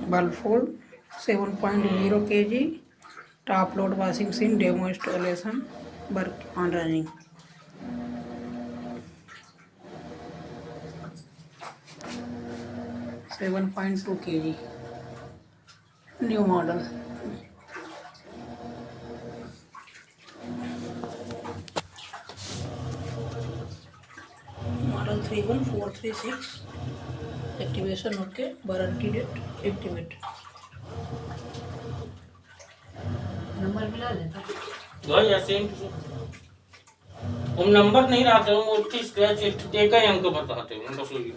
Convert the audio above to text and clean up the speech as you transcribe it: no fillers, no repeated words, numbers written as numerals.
Whirlpool 7.0 kg top load washing machine demo installation work on running. Seven point two kg new model. Model 31436. Activation okay. Warranty date activate. Number मिला देता भाई ऐसे हम number नहीं रहते हम उसकी स्क्रैच देकर ही हमको बताते हैं उनका कोई